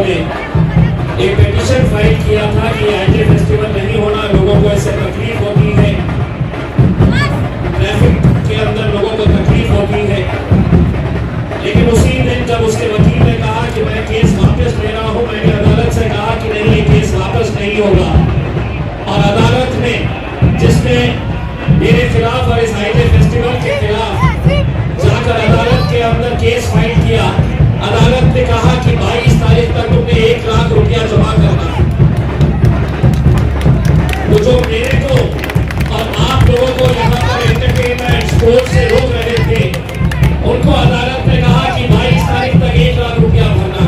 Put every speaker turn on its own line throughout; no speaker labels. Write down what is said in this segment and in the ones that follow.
ने एक petition file किया था कि आईटी फेस्टिवल नहीं होना, लोगों को इससे तकलीफ होती है, ट्रैफिक के अंदर लोगों को तकलीफ होती है। लेकिन उसी दिन जब उसके वकील ने कहा कि मैं केस वापस ले रहा हूं, मैंने अदालत से कहा कि नहीं, ये केस वापस नहीं होगा। और अदालत ने, जिसने मेरे खिलाफ और इस आईटी फेस्टिवल के खिलाफ जाकर अदालत के अंदर केस फाइल किया, अदालत ने कहा कि 22 तारीख तक तुमने 1 लाख रुपया जमा करना। तो जो मेरे को और आप लोगों को यहाँ पर एंटरटेनमेंट स्पोर्ट्स से रोक रहे थे, उनको अदालत ने कहा कि 22 तारीख तक 1 लाख रुपया भरना।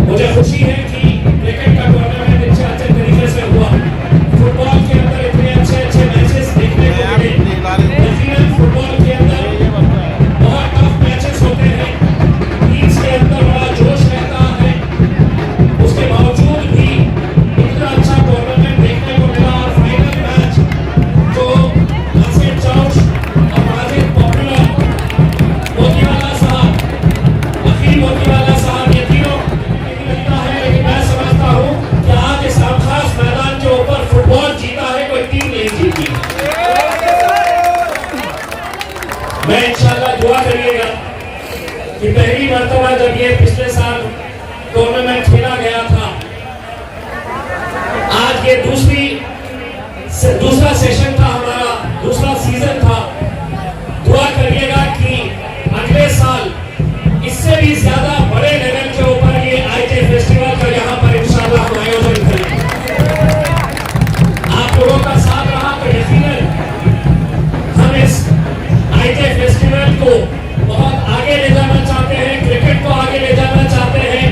मुझे खुशी है कि क्रिकेट का टूर्नामेंट इतने अच्छे तरीके से हुआ, फुटबॉल के अंदर इतने अच्छे अच्छे मैचेस देखने को मिले। यकीनन फुटबॉल के अंदर बहुत टफ मैचेस होते हैं, टीम्स के अंदर बड़ा जोश रहता है, उसके बावजूद भी इतना अच्छा टूर्नामेंट देखने को मिला। और फाइनल मैच जो नासिर चौश और माजिद पॉपुलर, मोतीवाला साहब, अखिल मोतीवाला साहब, ये तीनों नहीं लगता है, लेकिन मैं समझता हूँ कि आज इस खास मैदान के ऊपर फुटबॉल जीता है, कोई टीम नहीं जीती। मैं इंशाल्लाह दुआ करिएगा कि पहली मर्तबा जब ये पिछले साल टूर्नामेंट खेला गया था, आज ये दूसरा सेशन था, हमारा दूसरा सीजन था। दुआ करिएगा कि अगले साल इससे भी ज्यादा बड़े लेवल के ऊपर ये आईटी फेस्टिवल का यहाँ पर इंशाल्लाह हम आयोजन करें। आप लोगों का साथ रहा तो यकीनन हम इस आईटी फेस्टिवल को बहुत आगे ले जाना चाहते हैं, क्रिकेट को आगे ले जाना चाहते हैं,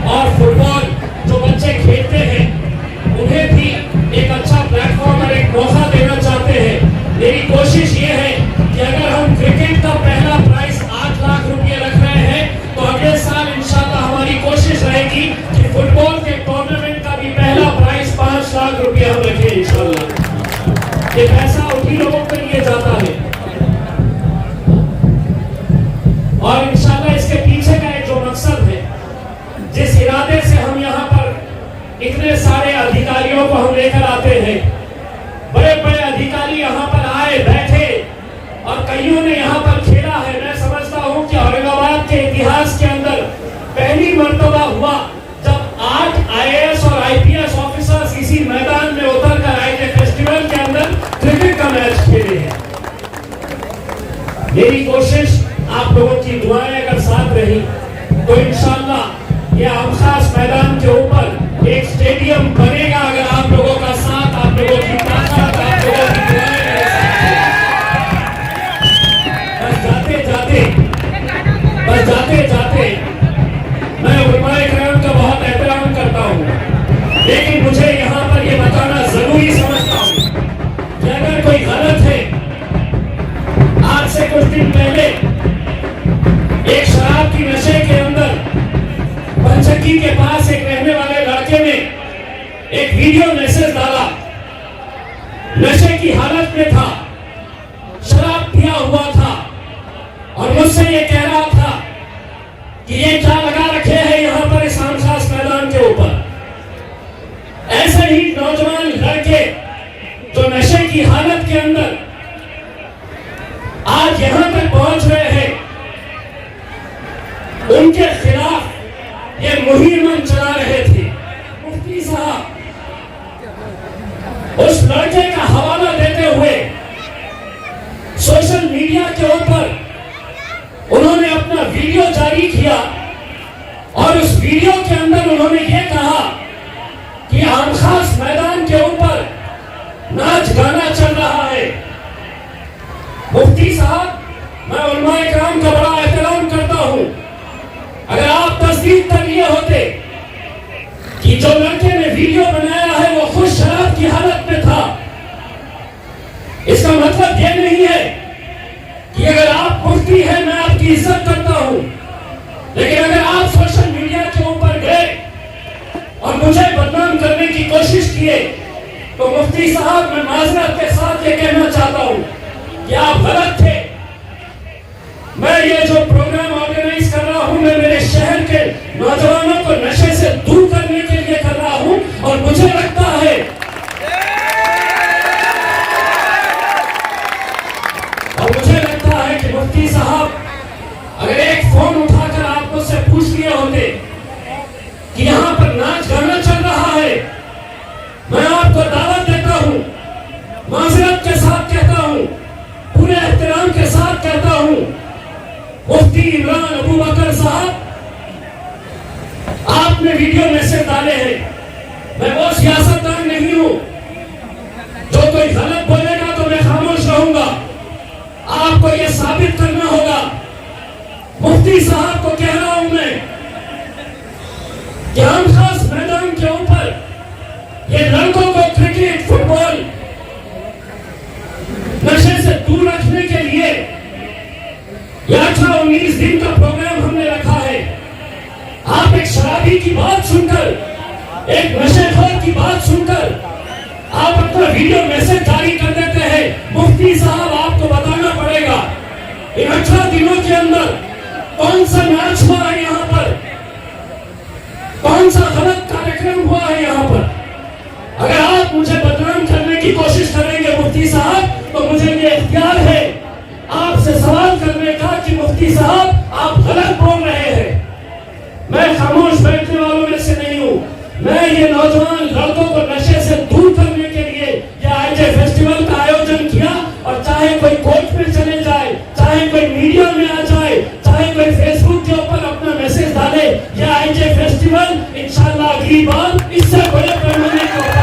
और फुटबॉल जो बच्चे खेलते हैं उन्हें भी एक अच्छा प्लेटफॉर्म और एक मौका देना चाहते हैं। मेरी कोशिश ये है कि अगर हम क्रिकेट का पहला प्राइस 8 लाख रुपए रख रहे हैं, तो अगले साल इंशाल्लाह हमारी कोशिश रहेगी कि फुटबॉल के टूर्नामेंट का भी पहला प्राइस 5 लाख रुपए हम रखें इंशाल्लाह। ये पैसा उन्हीं लोगों के लिए जाता है, और इंशाल्लाह इसके पीछे का एक जो मकसद है, जिस इरादे से हम यहाँ पर इतने सारे अधिकारियों को हम लेकर आते हैं, बड़े बड़े अधिकारी यहाँ पर आए, बैठे, और कईयों ने यहाँ पर खेला है। मैं समझता हूँ कि औरंगाबाद के इतिहास के अंदर पहली मर्तबा हुआ जब 8 IAS और IPS ऑफिसर्स इसी मैदान में उतरकर आईटी फेस्टिवल के अंदर क्रिकेट का मैच खेले हैं। मेरी कोशिश, आप लोगों की दुआएं अगर साथ रही तो इंशाल्लाह ये खास मैदान के ऊपर एक स्टेडियम बनेगा, अगर आप लोगों का साथ, आप लोगों की ताकत, आप लोगों की दुआएं मेरे साथ हैं। बस जाते जाते मैं उलमाए किराम का बहुत एहतराम करता हूँ, लेकिन मुझे यहाँ पर ये बताना जरूरी समझता हूँ कि अगर कोई गलत है, आज से कुछ दिन पहले एक शराब की नशे के अंदर पंचक्की के पास एक रहने वाले लड़के ने एक वीडियो मैसेज डाला, नशे की हालत में था, शराब पिया हुआ था, और मुझसे ये कह रहा था कि ये क्या लगा रखे हैं यहाँ पर इस खास मैदान के ऊपर। ऐसे ही नौजवान लड़के जो नशे की हालत के अंदर आज यहां तक पहुंच रहे हैं, उनके खिलाफ ये मुहिम चला रहे थे। मुफ्ती साहब उस लड़के का हवाला देते हुए सोशल मीडिया के ऊपर उन्होंने अपना वीडियो जारी किया, और उस वीडियो के अंदर उन्होंने ये कहा कि खास मैदान के ऊपर नाच गाना चल रहा है। मुफ्ती साहब, मैं उलमाए किराम का बड़ा एहतराम करता हूं, अगर आप तस्दीक कर लिए होते कि जो लड़के ने वीडियो बनाया है वो खुद शराब की हालत में था, इसका मतलब ये नहीं है कि अगर आप मुफ्ती हैं मैं आपकी इज्जत करता हूं, लेकिन अगर आप सोशल मीडिया के ऊपर गए और मुझे बदनाम करने की कोशिश किए, तो मुफ्ती साहब मैं माजरत के साथ ये कहना चाहता हूं कि आप गलत थे। मैं ये जो प्रोग्राम ऑर्गेनाइज कर रहा हूं, मैं मेरे शहर के नौजवानों को नशे से दूर वीडियो मैसेज डाले हैं। मैं वो सियासतदान नहीं हूं जो कोई गलत बोलेगा तो मैं खामोश रहूंगा। आपको यह साबित करना होगा। मुफ्ती साहब को कह रहा हूं मैं कि हम खास मैदान के ऊपर ये लड़कों को क्रिकेट फुटबॉल नशे से दूर रखने के लिए 18-19 दिन का प्रोग्राम हमने रखा है। आप एक शराबी की बात सुनकर, एक नशेखोर की बात सुनकर आप अपना वीडियो मैसेज जारी कर देते हैं। मुफ्ती साहब आपको बताना पड़ेगा इन 18 दिनों के अंदर कौन सा मैच हुआ है यहाँ पर, कौन सा गलत कार्यक्रम हुआ है यहाँ पर। अगर आप मुझे बदनाम करने की कोशिश करेंगे मुफ्ती साहब, तो मुझे ये इख्तियार है आपसे सवाल करने का कि मुफ्ती साहब आप गलत बोल रहे हैं। मैं खामोश बैठने वालों में से नहीं हूं। मैं ये नौजवान लड़कों को नशे से दूर करने के लिए ये आईजे फेस्टिवल का आयोजन किया, और चाहे कोई कोर्ट में चले जाए, चाहे कोई मीडिया में आ जाए, चाहे कोई फेसबुक के ऊपर अपना मैसेज डाले, ये आईजे फेस्टिवल इंशाअल्लाह अगली बार इससे बड़े पैमाने के ऊपर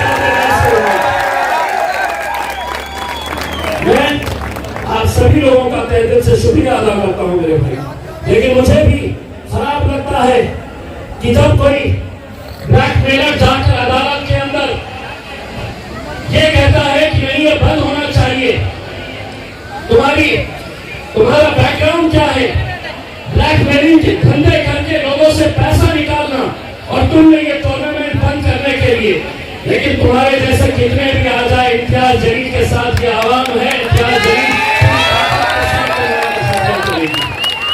मैं आप सभी लोगों का तहे दिल से शुक्रिया अदा करता हूं मेरे भाई। लेकिन मुझे भी खराब लगता है कि जब कोई ब्लैकमेलर जाकर अदालत के अंदर ये कहता है कि नहीं ये बंद होना चाहिए, तुम्हारा बैकग्राउंड क्या है, ब्लैकमेलिंग के धंधे करके लोगों से पैसा निकालना, और तुमने ये टूर्नामेंट बंद करने के लिए। लेकिन तुम्हारे जैसे कितने भी आ जाए, इम्तियाज जलील के साथ ये आवाम है, इम्तियाज जलील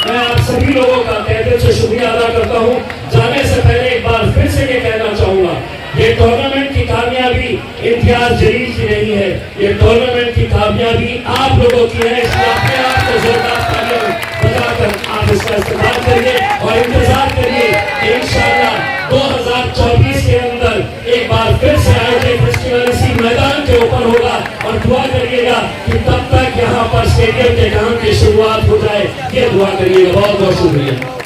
मैं आप सभी लोगों का तहे दिल से शुक्रिया अदा करता हूं। जाने से पहले एक बार फिर से ये कहना चाहूंगा, ये टूर्नामेंट की कामयाबी इम्तियाज जलील की नहीं है, ये टूर्नामेंट की कामयाबी आप लोगों की है। इसलिए अपने आप को जोरदार तालियां बजाकर आप इसका इस्तेमाल करिए और इंतजार करिए कि इंशाअल्लाह 2024 के अंदर एक बार फिर से आईजे फेस्टिवल इसी मैदान के ऊपर होगा। और दुआ करिएगा कि तब तक यहाँ पर स्टेडियम के काम की शुरुआत हो जाए, ये दुआ करिएगा। बहुत बहुत शुक्रिया।